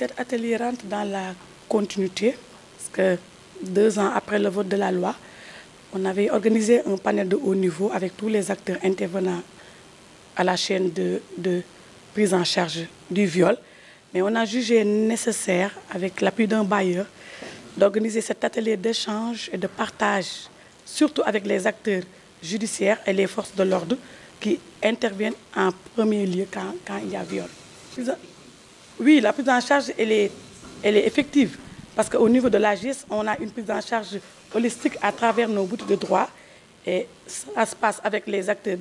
Cet atelier rentre dans la continuité, parce que 2 ans après le vote de la loi, on avait organisé un panel de haut niveau avec tous les acteurs intervenant à la chaîne de prise en charge du viol. Mais on a jugé nécessaire, avec l'appui d'un bailleur, d'organiser cet atelier d'échange et de partage, surtout avec les acteurs judiciaires et les forces de l'ordre qui interviennent en premier lieu quand il y a viol. Oui, la prise en charge, elle est effective. Parce qu'au niveau de l'AGIS, on a une prise en charge holistique à travers nos boutiques de droit. Et ça se passe avec les acteurs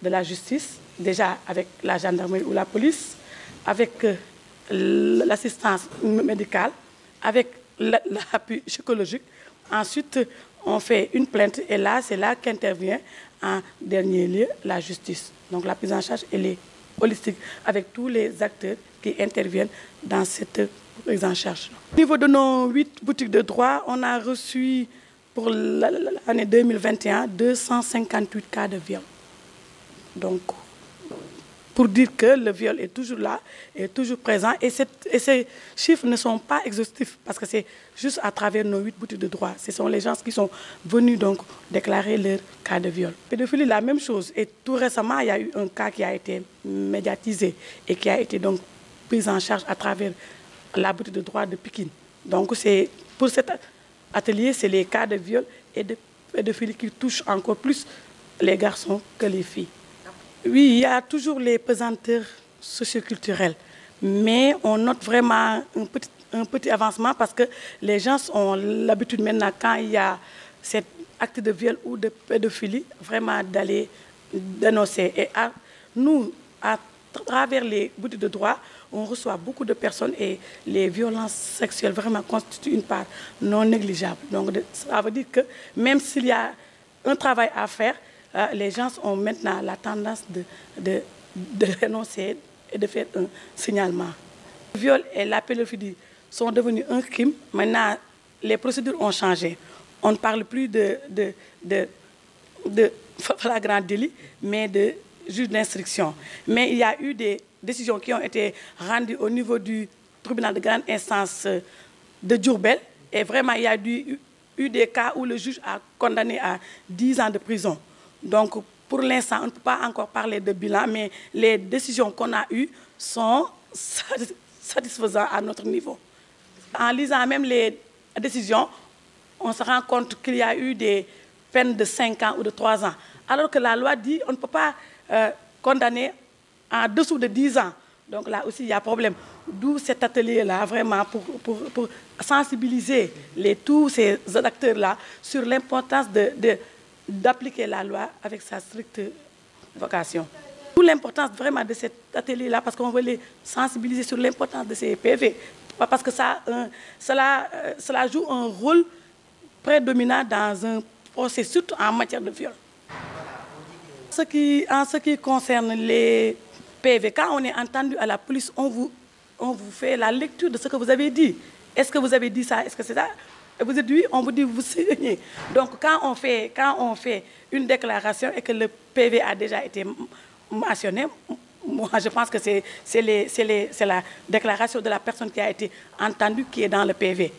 de la justice, déjà avec la gendarmerie ou la police, avec l'assistance médicale, avec l'appui psychologique. Ensuite, on fait une plainte et là, c'est là qu'intervient en dernier lieu la justice. Donc la prise en charge, elle est holistique avec tous les acteurs qui interviennent dans cette prise en charge. Au niveau de nos 8 boutiques de droit, on a reçu pour l'année 2021 258 cas de viol. Donc, pour dire que le viol est toujours là, est toujours présent. Et ces chiffres ne sont pas exhaustifs parce que c'est juste à travers nos 8 boutiques de droit. Ce sont les gens qui sont venus donc déclarer leur cas de viol. Pédophilie, la même chose. Et tout récemment, il y a eu un cas qui a été médiatisé et qui a été donc pris en charge à travers la boutique de droit de Pikine. Donc, pour cet atelier, c'est les cas de viol et de pédophilie qui touchent encore plus les garçons que les filles. Oui, il y a toujours les pesanteurs socioculturelles, mais on note vraiment un petit avancement parce que les gens ont l'habitude maintenant, quand il y a cet acte de viol ou de pédophilie, vraiment d'aller dénoncer. Et nous, à travers les boutiques de droit, on reçoit beaucoup de personnes et les violences sexuelles vraiment constituent une part non négligeable. Donc ça veut dire que même s'il y a un travail à faire, les gens ont maintenant la tendance de dénoncer et de faire un signalement. Le viol et la pédophilie sont devenus un crime. Maintenant, les procédures ont changé. On ne parle plus de flagrant délit, mais de juge d'instruction. Mais il y a eu des décisions qui ont été rendues au niveau du tribunal de grande instance de Diourbel. Et vraiment, il y a eu des cas où le juge a condamné à 10 ans de prison. Donc, pour l'instant, on ne peut pas encore parler de bilan, mais les décisions qu'on a eues sont satisfaisantes à notre niveau. En lisant même les décisions, on se rend compte qu'il y a eu des peines de 5 ans ou de 3 ans. Alors que la loi dit qu'on ne peut pas condamner en dessous de 10 ans. Donc là aussi, il y a problème. D'où cet atelier-là, vraiment, pour sensibiliser tous ces acteurs-là sur l'importance d'appliquer la loi avec sa stricte vocation. D'où l'importance vraiment de cet atelier-là, parce qu'on veut les sensibiliser sur l'importance de ces PV. Parce que cela joue un rôle prédominant dans un procès, surtout en matière de viol. En ce qui concerne les PV, quand on est entendu à la police, on vous fait la lecture de ce que vous avez dit. Est-ce que vous avez dit ça? Est-ce que c'est ça? Et vous êtes oui, on vous dit vous signez. Donc quand on fait une déclaration et que le PV a déjà été mentionné, moi je pense que c'est la déclaration de la personne qui a été entendue qui est dans le PV.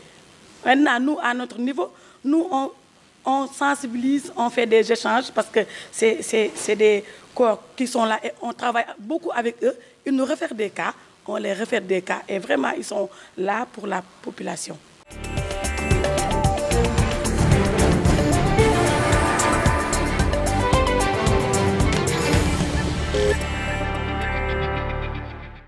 Maintenant, nous, à notre niveau, nous, on sensibilise, on fait des échanges parce que c'est des corps qui sont là et on travaille beaucoup avec eux. Ils nous réfèrent des cas, on les réfère des cas et vraiment, ils sont là pour la population.